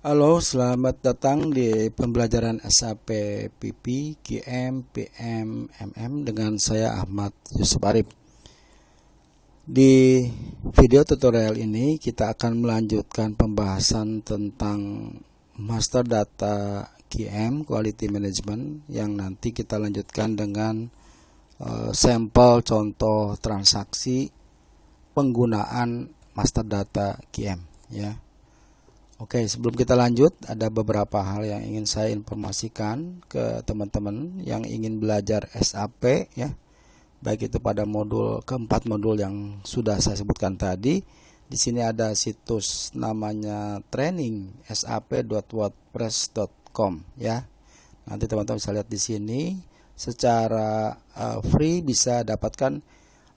Halo, selamat datang di pembelajaran SAP PP, QM, PM, MM dengan saya Ahmad Yusuf Arif. Di video tutorial ini kita akan melanjutkan pembahasan tentang Master Data QM Quality Management yang nanti kita lanjutkan dengan sampel contoh transaksi penggunaan Master Data QM ya. Oke, sebelum kita lanjut, ada beberapa hal yang ingin saya informasikan ke teman-teman yang ingin belajar SAP ya. Baik itu pada keempat modul yang sudah saya sebutkan tadi. Di sini ada situs namanya training sap.wordpress.com ya. Nanti teman-teman bisa lihat di sini secara free bisa dapatkan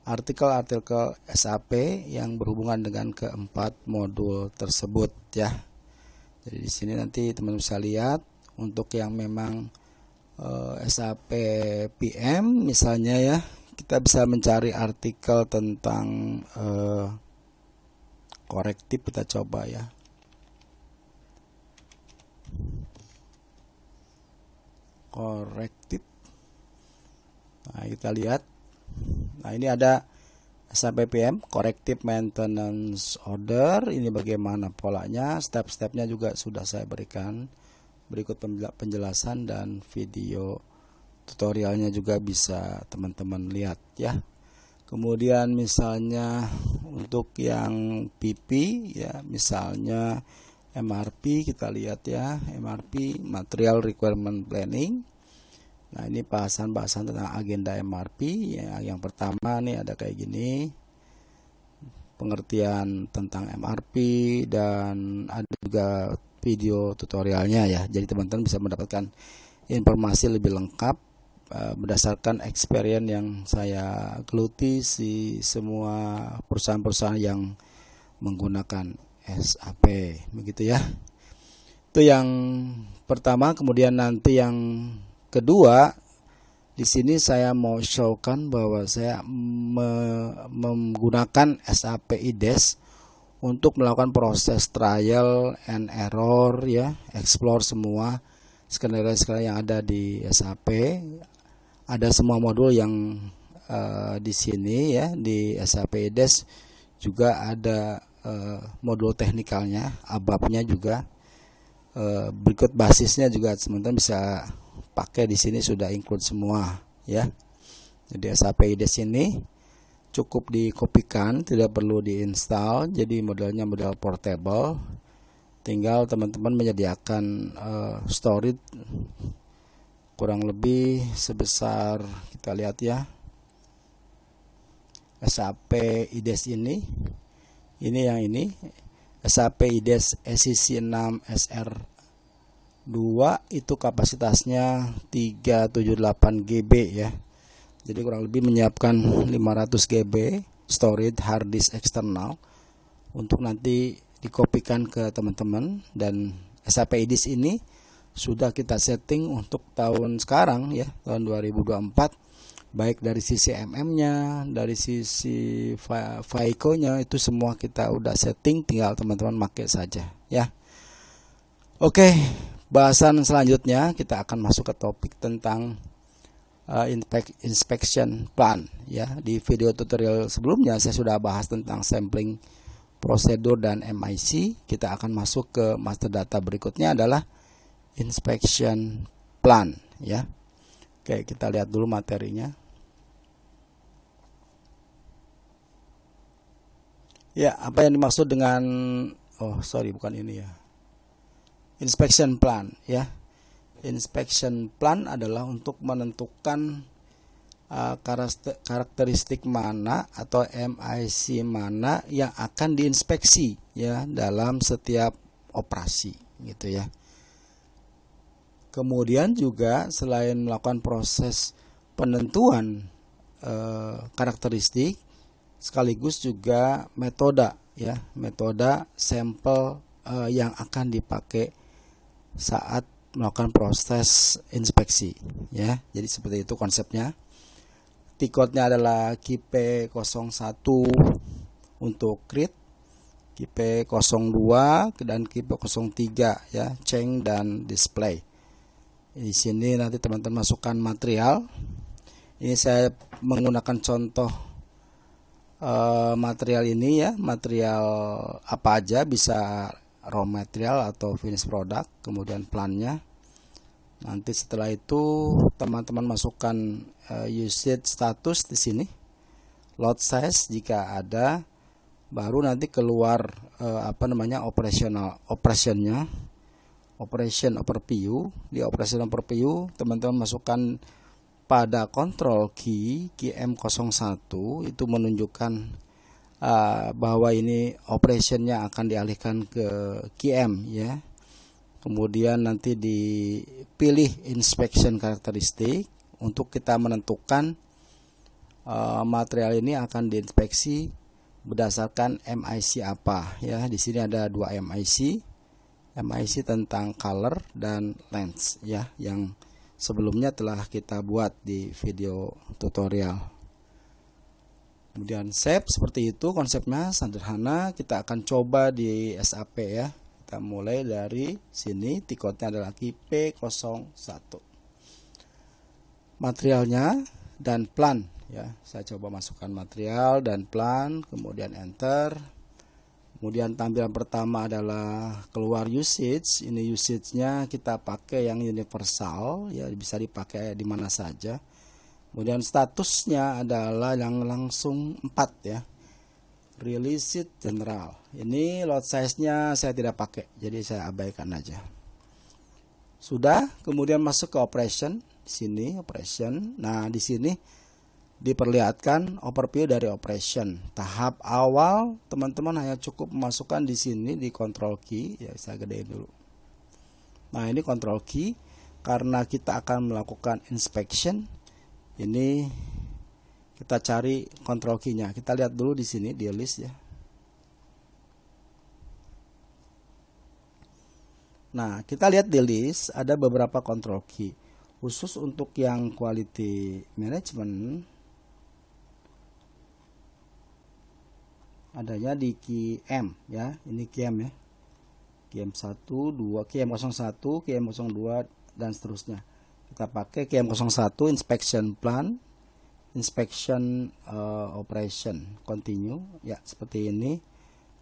artikel-artikel SAP yang berhubungan dengan keempat modul tersebut ya. Jadi di sini nanti teman-teman bisa lihat untuk yang memang SAP PM misalnya ya, kita bisa mencari artikel tentang korektif, kita coba ya. Korektif. Nah, kita lihat. Nah, ini ada SAP PM, Corrective Maintenance Order. Ini bagaimana polanya, step-stepnya juga sudah saya berikan. Berikut penjelasan dan video tutorialnya juga bisa teman-teman lihat ya. Kemudian misalnya untuk yang PP ya, misalnya MRP, kita lihat ya, MRP Material Requirement Planning. Nah, ini bahasan-bahasan tentang agenda MRP ya. Yang pertama nih ada kayak gini, pengertian tentang MRP, dan ada juga video tutorialnya ya. Jadi teman-teman bisa mendapatkan informasi lebih lengkap berdasarkan experience yang saya geluti di semua perusahaan-perusahaan yang menggunakan SAP, begitu ya. Itu yang pertama. Kemudian nanti yang kedua, di sini saya mau showkan bahwa saya menggunakan SAP IDES untuk melakukan proses trial and error ya, explore semua skenario yang ada di SAP. Ada semua modul yang di sini ya, di SAP IDES juga ada modul teknikalnya, ABAP-nya juga. Berikut basisnya juga teman-teman bisa pakai di sini, sudah include semua ya. Jadi SAP IDES ini cukup dikopikan, tidak perlu diinstal. Jadi modelnya model portable. Tinggal teman-teman menyediakan storage kurang lebih sebesar, kita lihat ya, SAP IDES ini yang ini SAP IDES SEC 6 SR2 itu kapasitasnya 378 GB ya. Jadi kurang lebih menyiapkan 500 GB storage hard disk eksternal untuk nanti dikopikan ke teman-teman. Dan SAP IDES ini sudah kita setting untuk tahun sekarang ya, tahun 2024, baik dari sisi MM-nya, dari sisi FICO-nya, itu semua kita udah setting, tinggal teman-teman pakai saja ya. Oke, bahasan selanjutnya kita akan masuk ke topik tentang inspection plan ya. Di video tutorial sebelumnya saya sudah bahas tentang sampling prosedur dan MIC. Kita akan masuk ke master data berikutnya adalah inspection plan ya. Oke, kita lihat dulu materinya. Ya, apa yang dimaksud dengan bukan ini ya. Inspection plan ya. Inspection plan adalah untuk menentukan karakteristik mana atau MIC mana yang akan diinspeksi ya dalam setiap operasi gitu ya. Kemudian juga selain melakukan proses penentuan karakteristik, sekaligus juga metode ya, metode sampel yang akan dipakai saat melakukan proses inspeksi ya. Jadi seperti itu konsepnya. T-code-nya adalah KIP01 untuk grid, KP02 dan KP03 ya, change dan display. Di sini nanti teman-teman masukkan material. Ini saya menggunakan contoh material ini ya, material apa aja, bisa raw material atau finish product, kemudian plannya. Nanti setelah itu teman-teman masukkan usage status di sini, load size jika ada, baru nanti keluar operationnya, operation overview. Di operation overview teman-teman masukkan pada control key M01, itu menunjukkan bahwa ini operationnya akan dialihkan ke QM ya. Kemudian nanti dipilih inspection karakteristik untuk kita menentukan material ini akan diinspeksi berdasarkan MIC apa ya. Di sini ada 2 MIC tentang color dan lens ya, yang sebelumnya telah kita buat di video tutorial. Kemudian shape seperti itu, konsepnya sederhana. Kita akan coba di SAP ya. Kita mulai dari sini, tiketnya adalah P01. Materialnya dan plan ya. Saya coba masukkan material dan plan, kemudian enter. Kemudian tampilan pertama adalah keluar usage. Ini usage-nya kita pakai yang universal ya, bisa dipakai di mana saja. Kemudian statusnya adalah yang langsung 4 ya. Release it general. Ini load size-nya saya tidak pakai, jadi saya abaikan aja. Sudah, kemudian masuk ke operation. Di sini operation. Nah, di sini diperlihatkan overview dari operation. Tahap awal teman-teman hanya cukup memasukkan di sini di control key ya, saya gedein dulu. Nah, ini control key karena kita akan melakukan inspection. Ini kita cari control key-nya. Kita lihat dulu di sini di list ya. Nah, kita lihat di list ada beberapa control key. Khusus untuk yang quality management adanya di key M ya. Ini key M ya. Key M1, 2, key M01, key M02 dan seterusnya. Kita pakai key M01 inspection plan, inspection operation continue ya, seperti ini.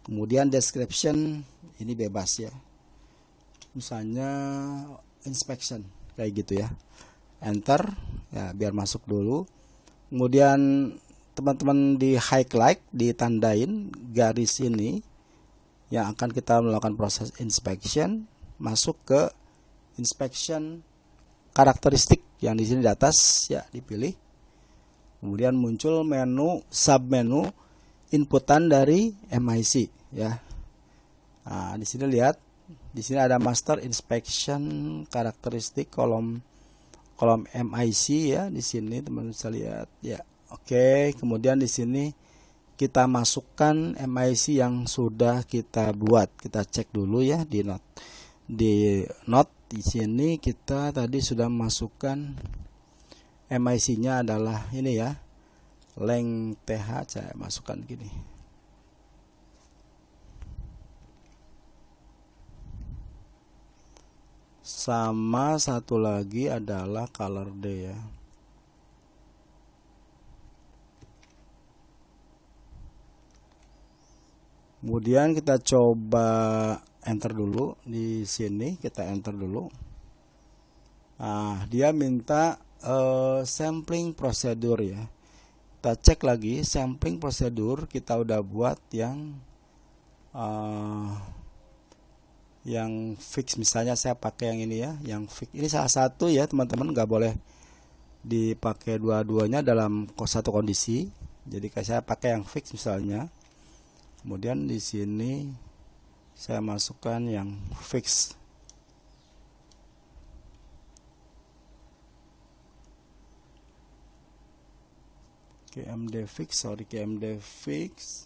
Kemudian description ini bebas ya, misalnya inspection kayak gitu ya. Enter ya, biar masuk dulu. Kemudian teman-teman di highlight, ditandain garis ini yang akan kita melakukan proses inspection, masuk ke inspection karakteristik yang di sini di atas ya, dipilih. Kemudian muncul menu submenu inputan dari MIC ya. Nah, di sini lihat, di sini ada master inspection karakteristik kolom MIC ya. Di sini teman-teman bisa lihat ya. Oke, kemudian di sini kita masukkan MIC yang sudah kita buat. Kita cek dulu ya di note. Di sini kita tadi sudah masukkan MIC-nya adalah ini ya, length TH. Saya masukkan gini. Sama satu lagi adalah color D ya. Kemudian kita coba enter dulu di sini, kita enter dulu. Nah, dia minta sampling prosedur ya. Kita cek lagi sampling prosedur, kita udah buat yang fix. Misalnya saya pakai yang ini ya, yang fix. Ini salah satu ya teman-teman, nggak boleh dipakai dua-duanya dalam satu kondisi. Jadi kayak saya pakai yang fix misalnya. Kemudian di sini saya masukkan yang fix. KMD fix, KMD fix.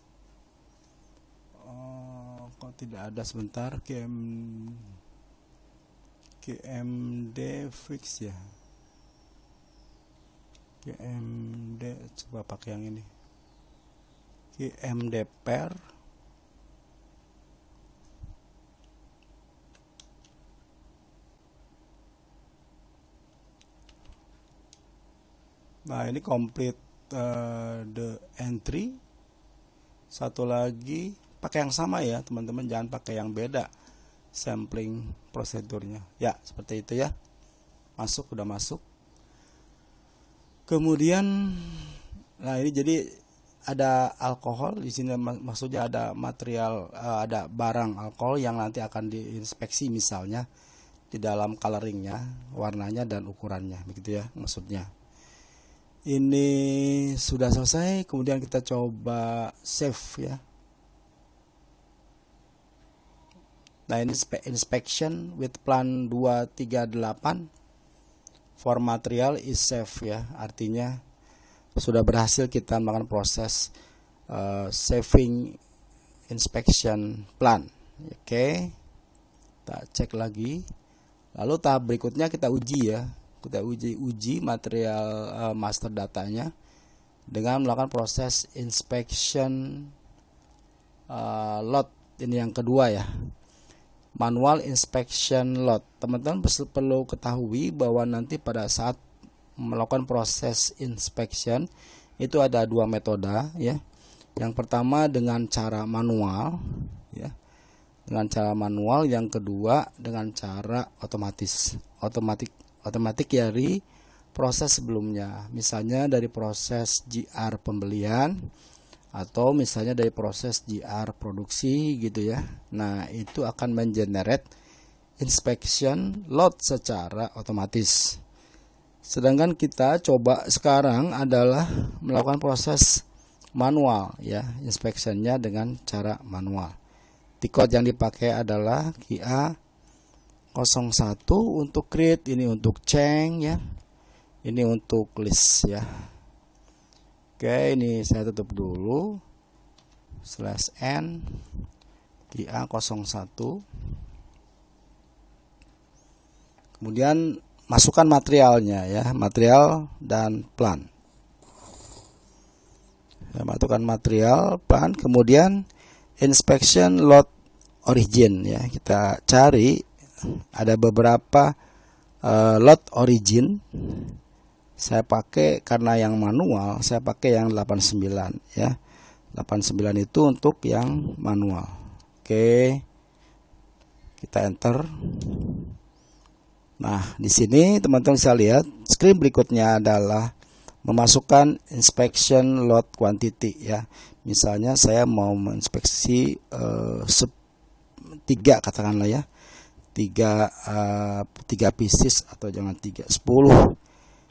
Kok tidak ada, sebentar. KMD fix ya. KMD, coba pakai yang ini. KMD pair. Nah, ini complete the entry. Satu lagi pakai yang sama ya teman-teman, jangan pakai yang beda sampling prosedurnya ya, seperti itu ya. Masuk, udah masuk. Kemudian nah ini jadi ada alkohol di sini, maksudnya ada material, ada barang alkohol yang nanti akan diinspeksi misalnya di dalam coloringnya, warnanya dan ukurannya, begitu ya maksudnya. Ini sudah selesai, kemudian kita coba save ya. Nah, ini inspection with plan 238 for material is save ya, artinya sudah berhasil kita melakukan proses saving inspection plan. Oke, kita cek lagi. Lalu tahap berikutnya kita uji ya, kita uji material master datanya dengan melakukan proses inspection lot. Ini yang kedua ya, manual inspection lot. Teman-teman perlu ketahui bahwa nanti pada saat melakukan proses inspection itu ada dua metode ya. Yang pertama dengan cara manual ya, dengan cara manual. Yang kedua dengan cara otomatik dari proses sebelumnya, misalnya dari proses GR pembelian atau misalnya dari proses GR produksi gitu ya. Nah, itu akan mengenerate inspection lot secara otomatis. Sedangkan kita coba sekarang adalah melakukan proses manual ya, inspectionnya dengan cara manual. T-code yang dipakai adalah QA01 untuk create, ini untuk change ya, ini untuk list ya. Oke, ini saya tutup dulu, /n QA01. Kemudian masukkan materialnya ya, material dan plan. Saya masukkan material, plan, kemudian inspection lot origin ya. Kita cari ada beberapa lot origin. Saya pakai, karena yang manual saya pakai yang 89 ya. 89 itu untuk yang manual. Oke. Kita enter. Nah, di sini teman-teman bisa lihat screen berikutnya adalah memasukkan inspection lot quantity ya. Misalnya saya mau menginspeksi 3 katakanlah ya. 3 pieces atau jangan 3, 10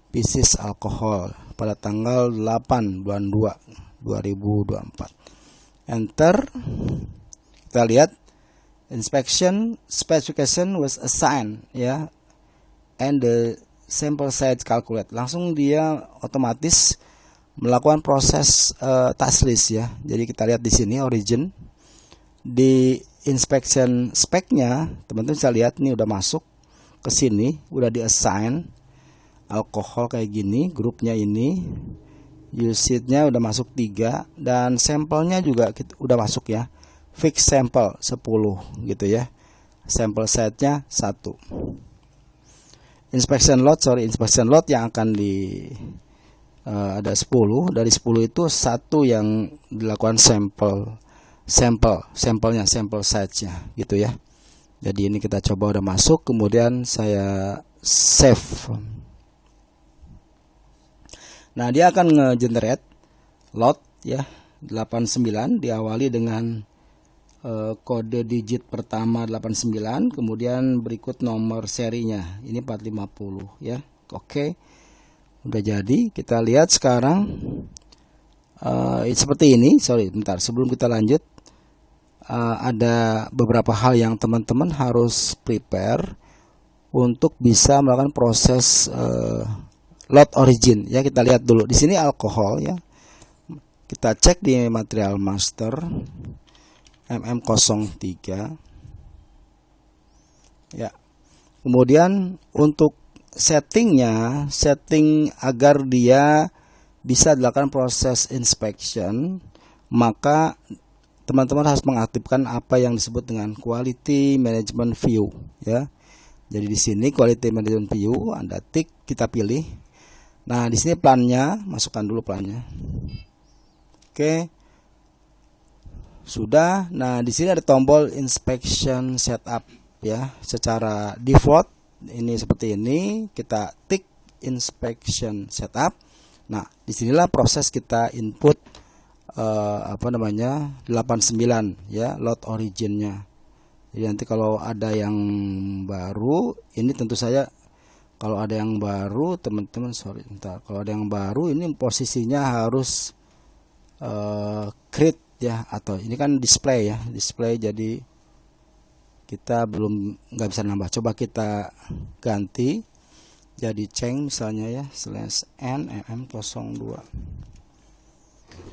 pieces alkohol pada tanggal 8 bulan 2 2024. Enter. Kita lihat inspection specification was assigned ya, and the sample size calculate. Langsung dia otomatis melakukan proses task list ya. Jadi kita lihat di sini origin, di inspection spec-nya teman-teman bisa lihat nih udah masuk ke sini, udah di assign alkohol kayak gini, grupnya ini, usage-nya udah masuk 3 dan sampelnya juga udah masuk ya. Fix sample 10 gitu ya. Sample set-nya 1. Inspection lot yang akan ada 10. Dari 10 itu 1 yang dilakukan sampelnya, sample size-nya gitu ya. Jadi ini kita coba udah masuk, kemudian saya save. Nah, dia akan nge-generate lot ya 89, diawali dengan kode digit pertama 89, kemudian berikut nomor serinya ini 450 ya. Oke, udah jadi. Kita lihat sekarang seperti ini. Bentar, sebelum kita lanjut ada beberapa hal yang teman-teman harus prepare untuk bisa melakukan proses lot origin ya. Kita lihat dulu di sini alkohol ya. Kita cek di material master MM03 ya. Kemudian untuk setting agar dia bisa dilakukan proses inspection, maka teman-teman harus mengaktifkan apa yang disebut dengan quality management view ya. Jadi di sini quality management view Anda tik, kita pilih. Nah, di sini plannya, masukkan dulu plannya. Oke. Sudah. Nah, di sini ada tombol inspection setup ya. Secara default ini seperti ini, kita tik inspection setup. Nah, disinilah proses kita input 89 ya, load originnya. Jadi nanti kalau ada yang baru, ini tentu saja kalau ada yang baru teman-teman, kalau ada yang baru ini posisinya harus create ya, atau ini kan display ya, display, jadi kita belum nggak bisa nambah. Coba kita ganti jadi change misalnya ya, /n mm02.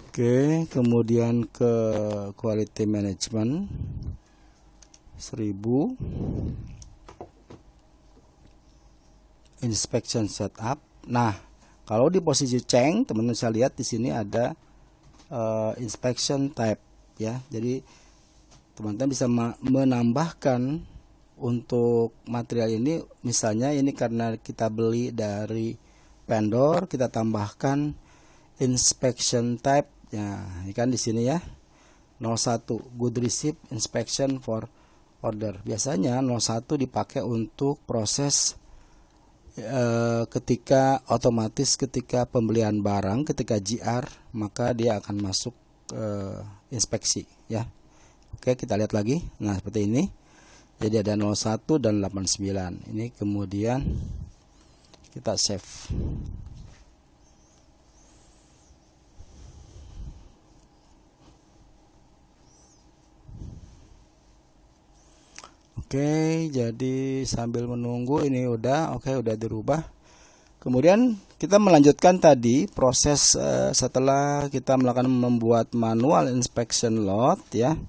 Oke, kemudian ke quality management 1000, inspection setup. Nah, kalau di posisi change, teman-teman bisa lihat di sini ada inspection type ya. Jadi teman-teman bisa menambahkan untuk material ini, misalnya ini karena kita beli dari vendor, kita tambahkan inspection type ya. Ini kan di sini ya, 01 good receipt inspection for order. Biasanya 01 dipakai untuk proses ketika otomatis ketika pembelian barang, ketika GR, maka dia akan masuk inspeksi ya. Oke, kita lihat lagi. Nah, seperti ini. Jadi ada 01 dan 89. Ini kemudian kita save. Oke, jadi sambil menunggu ini udah udah dirubah. Kemudian kita melanjutkan tadi proses setelah kita melakukan membuat manual inspection load ya.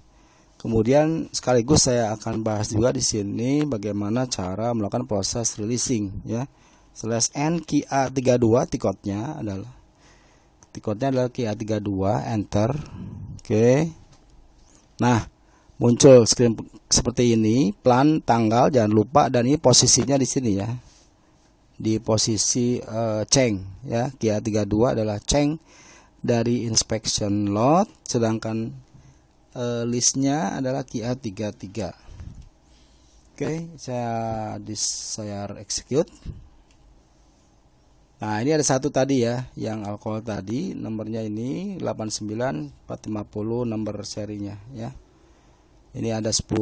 Kemudian sekaligus saya akan bahas juga di sini bagaimana cara melakukan proses releasing ya. /n KA32 tiketnya adalah KA32, enter. Oke. Nah, muncul screen seperti ini, plan, tanggal, jangan lupa, dan ini posisinya di sini ya, di posisi change ya. KA32 adalah change dari inspection load, sedangkan listnya adalah KA33. Oke, saya execute. Nah, ini ada satu tadi ya, yang alkohol tadi, nomornya ini 89450 nomor serinya ya. Ini ada 10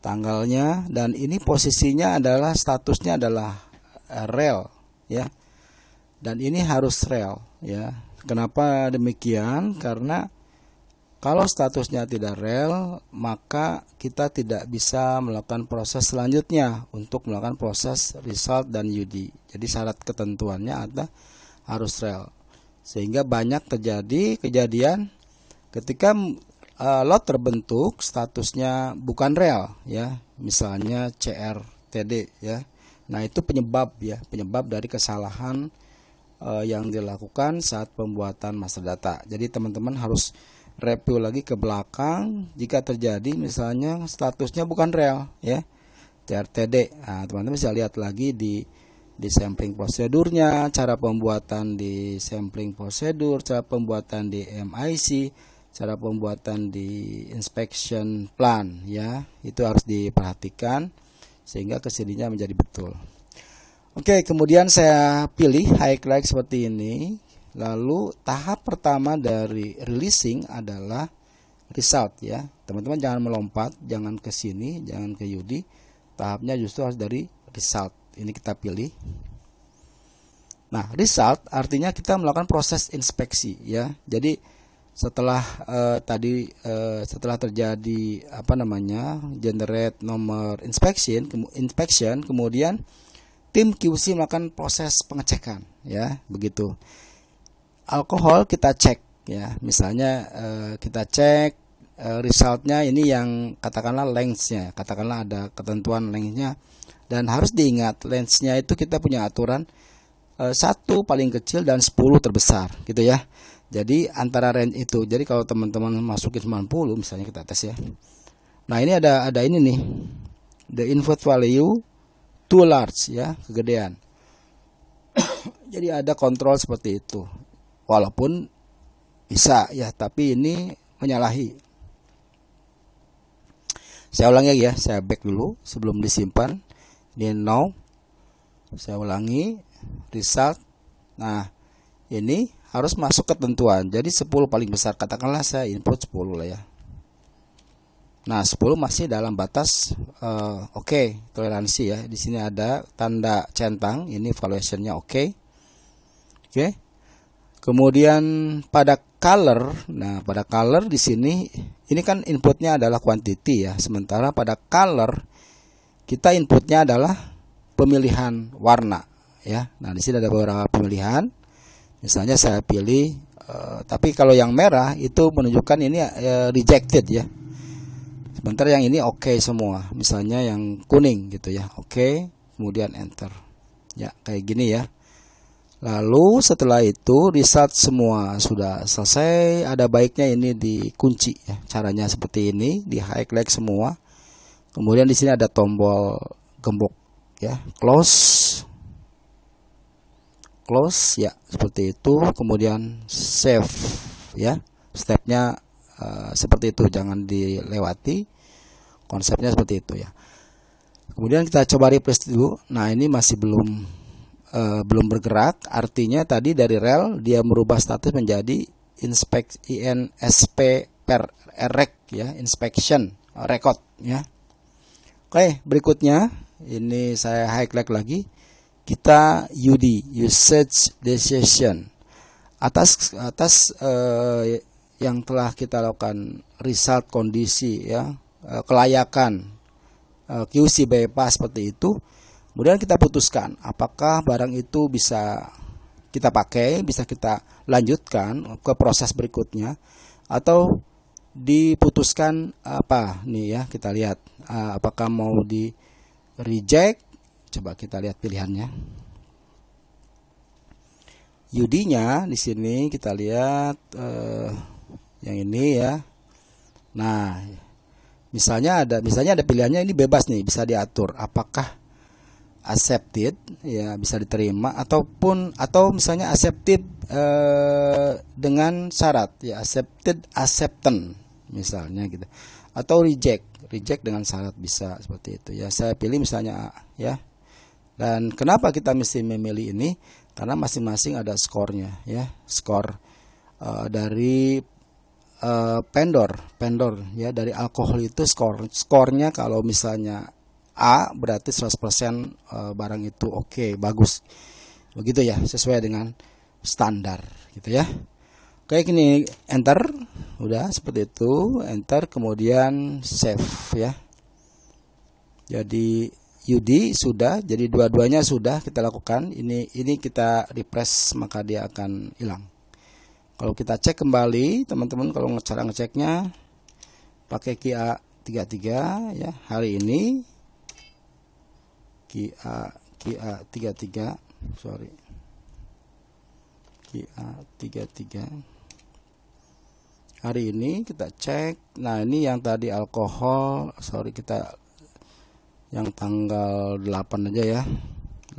tanggalnya, dan ini posisinya adalah statusnya adalah rel ya. Dan ini harus rel ya. Kenapa demikian? Karena kalau statusnya tidak rel, maka kita tidak bisa melakukan proses selanjutnya untuk melakukan proses result dan UD. Jadi syarat ketentuannya ada harus rel. Sehingga banyak terjadi kejadian ketika lot terbentuk statusnya bukan rel ya, misalnya CRTD ya. Nah, itu penyebab dari kesalahan yang dilakukan saat pembuatan master data. Jadi teman-teman harus review lagi ke belakang jika terjadi misalnya statusnya bukan rel ya, CRTD. Nah, teman-teman bisa lihat lagi di sampling prosedurnya, cara pembuatan di sampling prosedur, cara pembuatan di MIC, cara pembuatan di inspection plan ya. Itu harus diperhatikan sehingga kesininya menjadi betul. Oke, kemudian saya pilih highlight seperti ini. Lalu tahap pertama dari releasing adalah result ya. Teman-teman jangan melompat, jangan ke sini, jangan ke UD. Tahapnya justru harus dari result. Ini kita pilih. Nah, result artinya kita melakukan proses inspeksi ya. Jadi setelah setelah terjadi generate nomor inspection, kemudian tim QC melakukan proses pengecekan ya, begitu. Alkohol kita cek ya, misalnya kita cek resultnya ini yang katakanlah lengthnya, katakanlah ada ketentuan lengthnya, dan harus diingat lengthnya itu kita punya aturan 1 paling kecil dan 10 terbesar gitu ya. Jadi antara range itu, jadi kalau teman-teman masukin 90 misalnya, kita tes ya. Nah, ini ada ini nih, the input value too large ya, kegedean. Jadi ada kontrol seperti itu. Walaupun bisa ya, tapi ini menyalahi. Saya ulangi lagi ya, saya back dulu sebelum disimpan. Ini now. Saya ulangi result. Nah, ini harus masuk ketentuan. Jadi 10 paling besar, katakanlah saya input 10 lah ya. Nah, 10 masih dalam batas oke, toleransi ya. Di sini ada tanda centang, ini valuationnya oke. Oke. Kemudian pada color, nah pada color di sini ini kan inputnya adalah quantity ya. Sementara pada color kita inputnya adalah pemilihan warna ya. Nah, di sini ada beberapa pemilihan. Misalnya saya pilih tapi kalau yang merah itu menunjukkan ini rejected ya. Sebentar yang ini oke semua. Misalnya yang kuning gitu ya. Oke, kemudian enter. Ya, kayak gini ya. Lalu setelah itu result semua sudah selesai. Ada baiknya ini dikunci ya. Caranya seperti ini, di highlight semua. Kemudian di sini ada tombol gembok ya, close. Close ya, seperti itu. Kemudian save ya. Stepnya seperti itu, jangan dilewati. Konsepnya seperti itu ya. Kemudian kita coba refresh dulu. Nah, ini masih belum bergerak. Artinya tadi dari rel dia merubah status menjadi INSP per rec ya, inspection record ya. Oke, berikutnya ini saya highlight lagi. Kita UD, usage decision. Atas yang telah kita lakukan result kondisi ya, kelayakan QC bypass seperti itu. Kemudian kita putuskan apakah barang itu bisa kita pakai, bisa kita lanjutkan ke proses berikutnya, atau diputuskan apa nih ya, kita lihat apakah mau di reject. Coba kita lihat pilihannya. UD-nya di sini kita lihat yang ini ya. Nah, misalnya ada pilihannya ini bebas nih, bisa diatur apakah accepted ya, bisa diterima atau misalnya accepted dengan syarat ya, acceptance misalnya gitu, atau reject dengan syarat, bisa seperti itu ya. Saya pilih misalnya A ya. Dan kenapa kita mesti memilih ini? Karena masing-masing ada skornya ya, skor dari vendor ya, dari alkohol itu skornya kalau misalnya A berarti 100% barang itu oke, bagus. Begitu ya, sesuai dengan standar gitu ya. Oke, gini enter, udah seperti itu, enter kemudian save ya. Jadi UD sudah, jadi dua-duanya sudah kita lakukan. Ini kita refresh maka dia akan hilang. Kalau kita cek kembali, teman-teman, kalau cara ngeceknya pakai QA 33 ya, hari ini QA 33, sorry, QA 33 hari ini kita cek. Nah, ini yang tadi alkohol, sorry, kita yang tanggal 8 aja ya,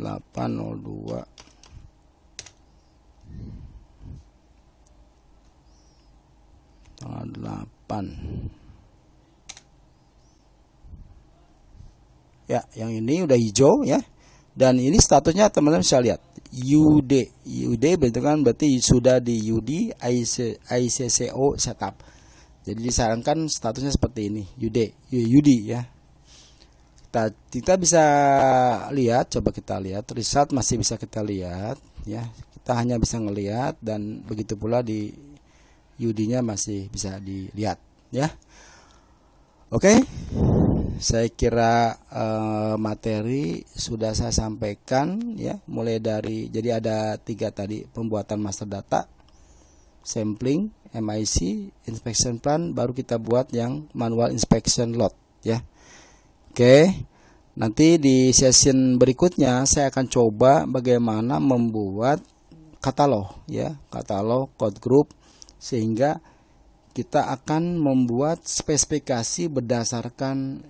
8/02 tanggal 8 ya. Yang ini udah hijau ya, dan ini statusnya teman-teman bisa lihat UD berarti sudah di UD ICCO setup. Jadi disarankan statusnya seperti ini, UD ya. Kita bisa lihat, coba kita lihat result, masih bisa kita lihat ya. Kita hanya bisa ngelihat, dan begitu pula di UD-nya masih bisa dilihat ya. Oke, saya kira materi sudah saya sampaikan ya, mulai dari, jadi ada 3 tadi: pembuatan master data, sampling, MIC, inspection plan, baru kita buat yang manual inspection lot ya. Oke, nanti di session berikutnya saya akan coba bagaimana membuat katalog ya, katalog code group, sehingga kita akan membuat spesifikasi berdasarkan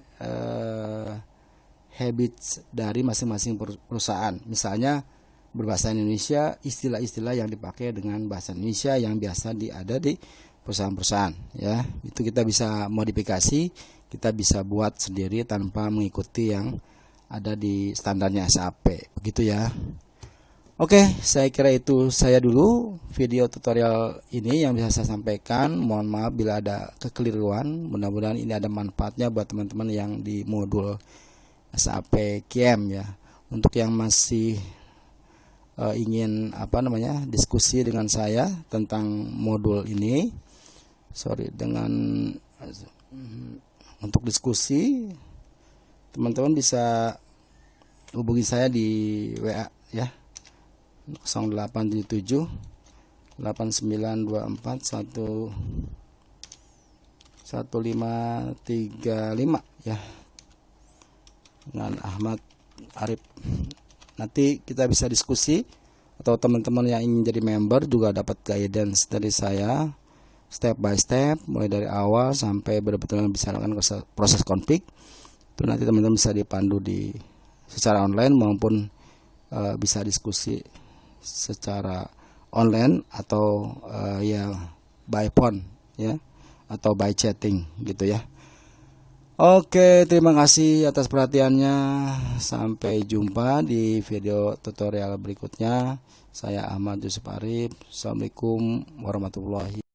habits dari masing-masing perusahaan. Misalnya berbahasa Indonesia, istilah-istilah yang dipakai dengan bahasa Indonesia yang biasa ada di perusahaan-perusahaan ya. Itu kita bisa modifikasi, kita bisa buat sendiri tanpa mengikuti yang ada di standarnya SAP, begitu ya. Oke, saya kira itu saya dulu video tutorial ini yang bisa saya sampaikan. Mohon maaf bila ada kekeliruan. Mudah-mudahan ini ada manfaatnya buat teman-teman yang di modul SAP QM ya. Untuk yang masih ingin diskusi dengan saya tentang modul ini, untuk diskusi teman-teman bisa hubungi saya di WA ya. 0877 8924 1535 ya, dengan Ahmad Arif. Nanti kita bisa diskusi, atau teman-teman yang ingin jadi member juga dapat guidance dari saya step by step, mulai dari awal sampai benar-benar bisa lakukan proses config. Itu nanti teman-teman bisa dipandu secara online maupun bisa diskusi secara online atau by phone ya, atau by chatting gitu ya. Oke, terima kasih atas perhatiannya. Sampai jumpa di video tutorial berikutnya. Saya Ahmad Yusuf Arif. Assalamualaikum warahmatullahi wabarakatuh.